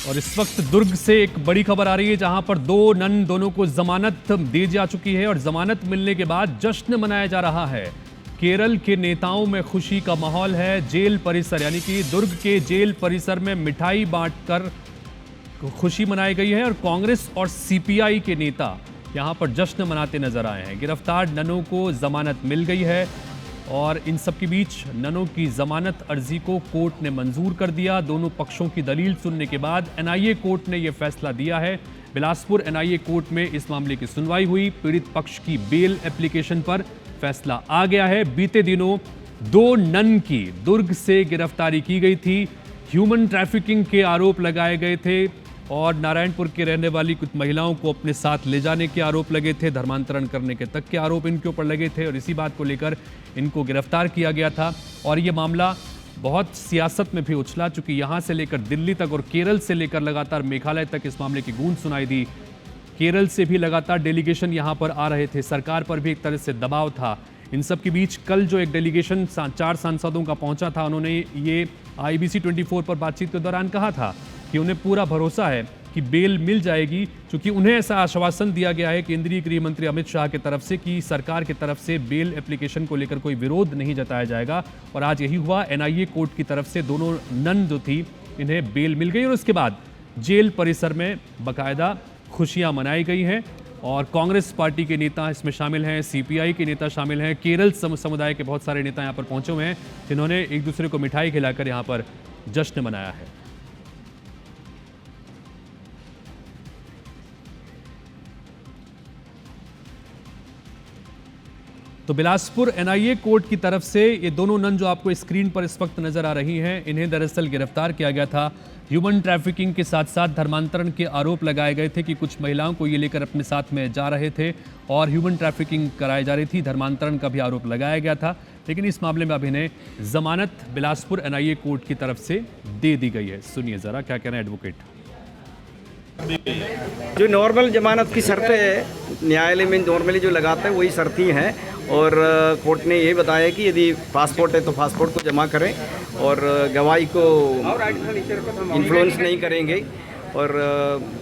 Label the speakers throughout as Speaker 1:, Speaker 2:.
Speaker 1: और इस वक्त दुर्ग से एक बड़ी खबर आ रही है, जहां पर दो नन दोनों को जमानत दी जा चुकी है और जमानत मिलने के बाद जश्न मनाया जा रहा है। केरल के नेताओं में खुशी का माहौल है। जेल परिसर यानी कि दुर्ग के जेल परिसर में मिठाई बांटकर खुशी मनाई गई है और कांग्रेस और सीपीआई के नेता यहां पर जश्न मनाते नजर आए हैं। गिरफ्तार ननों को जमानत मिल गई है और इन सब के बीच ननों की जमानत अर्जी को कोर्ट ने मंजूर कर दिया। दोनों पक्षों की दलील सुनने के बाद एनआईए कोर्ट ने यह फैसला दिया है। बिलासपुर एनआईए कोर्ट में इस मामले की सुनवाई हुई। पीड़ित पक्ष की बेल एप्लीकेशन पर फैसला आ गया है। बीते दिनों दो नन की दुर्ग से गिरफ्तारी की गई थी। ह्यूमन ट्रैफिकिंग के आरोप लगाए गए थे और नारायणपुर के रहने वाली कुछ महिलाओं को अपने साथ ले जाने के आरोप लगे थे, धर्मांतरण करने के तक के आरोप इनके ऊपर लगे थे और इसी बात को लेकर इनको गिरफ्तार किया गया था। और ये मामला बहुत सियासत में भी उछला, चूंकि यहाँ से लेकर दिल्ली तक और केरल से लेकर लगातार मेघालय तक इस मामले की गूंज सुनाई दी। केरल से भी लगातार डेलीगेशन यहाँ पर आ रहे थे, सरकार पर भी एक तरह से दबाव था। इन सब के बीच कल जो एक डेलीगेशन 4 सांसदों का पहुंचा था, उन्होंने ये IBC 24 पर बातचीत के दौरान कहा था कि उन्हें पूरा भरोसा है कि बेल मिल जाएगी, क्योंकि उन्हें ऐसा आश्वासन दिया गया है केंद्रीय गृह मंत्री अमित शाह की तरफ से कि सरकार की तरफ से बेल एप्लीकेशन को लेकर कोई विरोध नहीं जताया जाएगा। और आज यही हुआ। एनआईए कोर्ट की तरफ से दोनों नन जो थी इन्हें बेल मिल गई और उसके बाद जेल परिसर में बाकायदा खुशियां मनाई गई हैं और कांग्रेस पार्टी के नेता इसमें शामिल हैं, सीपीआई के नेता शामिल हैं, केरल समुदाय के बहुत सारे नेता यहाँ पर पहुंचे हुए हैं, जिन्होंने एक दूसरे को मिठाई खिलाकर यहाँ पर जश्न मनाया है। तो बिलासपुर एनआईए कोर्ट की तरफ से ये दोनों नन जो आपको स्क्रीन पर इस वक्त नजर आ रही हैं, इन्हें दरअसल गिरफ्तार किया गया था। ह्यूमन ट्रैफिकिंग के साथ साथ धर्मांतरण के आरोप लगाए गए थे कि कुछ महिलाओं को ये लेकर अपने साथ में जा रहे थे और ह्यूमन ट्रैफिकिंग कराई जा रही थी, धर्मांतरण का भी आरोप लगाया गया था। लेकिन इस मामले में अब इन्हें जमानत बिलासपुर एनआईए कोर्ट की तरफ से दे दी गई है। सुनिए जरा क्या कहना है एडवोकेट।
Speaker 2: जो नॉर्मल जमानत की शर्तें है, न्यायालय में नॉर्मली जो लगाते हैं वही शर्तें हैं और कोर्ट ने ये बताया कि यदि पासपोर्ट है तो पासपोर्ट को जमा करें और गवाही को इन्फ्लुएंस नहीं करेंगे और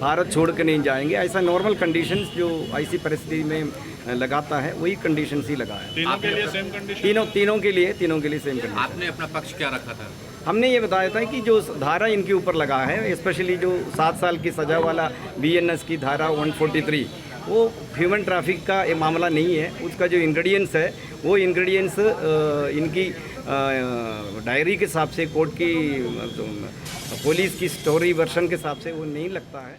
Speaker 2: भारत छोड़ के नहीं जाएंगे। ऐसा नॉर्मल कंडीशंस जो ऐसी परिस्थिति में लगाता है वही कंडीशंस ही लगा है।
Speaker 3: तीनों के लिए सेम कंडीशन?
Speaker 2: तीनों के लिए सेम कंडीशन।
Speaker 3: आपने अपना पक्ष क्या रखा था?
Speaker 2: हमने ये बताया था कि जो धारा इनके ऊपर लगा है, स्पेशली जो 7 साल की सज़ा वाला BNS की धारा 143, वो ह्यूमन ट्रैफिक का ये मामला नहीं है। उसका जो इंग्रेडिएंट्स है वो इंग्रेडिएंट्स इनकी डायरी के हिसाब से, कोर्ट की पुलिस की स्टोरी वर्शन के हिसाब से वो नहीं लगता है।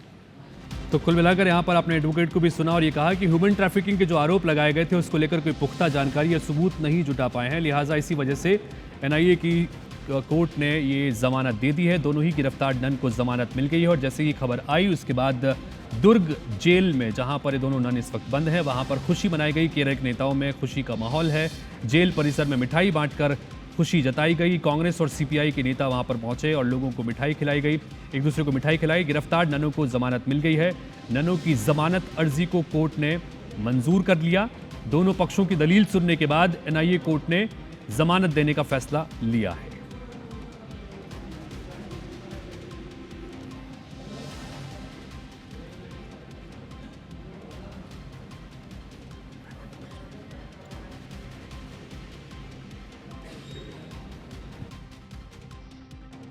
Speaker 1: तो कुल मिलाकर यहाँ पर आपने एडवोकेट को भी सुना और ये कहा कि ह्यूमन ट्रैफिकिंग के जो आरोप लगाए गए थे उसको लेकर कोई पुख्ता जानकारी या सबूत नहीं जुटा पाए हैं, लिहाजा इसी वजह से एनआईए की कोर्ट ने ये जमानत दे दी है। दोनों ही गिरफ्तार नन को जमानत मिल गई है और जैसे ही खबर आई उसके बाद दुर्ग जेल में, जहां पर ये दोनों नन इस वक्त बंद है, वहां पर खुशी मनाई गई। केरल के नेताओं में खुशी का माहौल है। जेल परिसर में मिठाई बांटकर खुशी जताई गई। कांग्रेस और सीपीआई के नेता वहां पर पहुंचे और लोगों को मिठाई खिलाई गई, एक दूसरे को मिठाई खिलाई। गिरफ्तार ननों को जमानत मिल गई है। ननों की जमानत अर्जी को कोर्ट ने मंजूर कर लिया। दोनों पक्षों की दलील सुनने के बाद एनआईए कोर्ट ने जमानत देने का फैसला लिया है।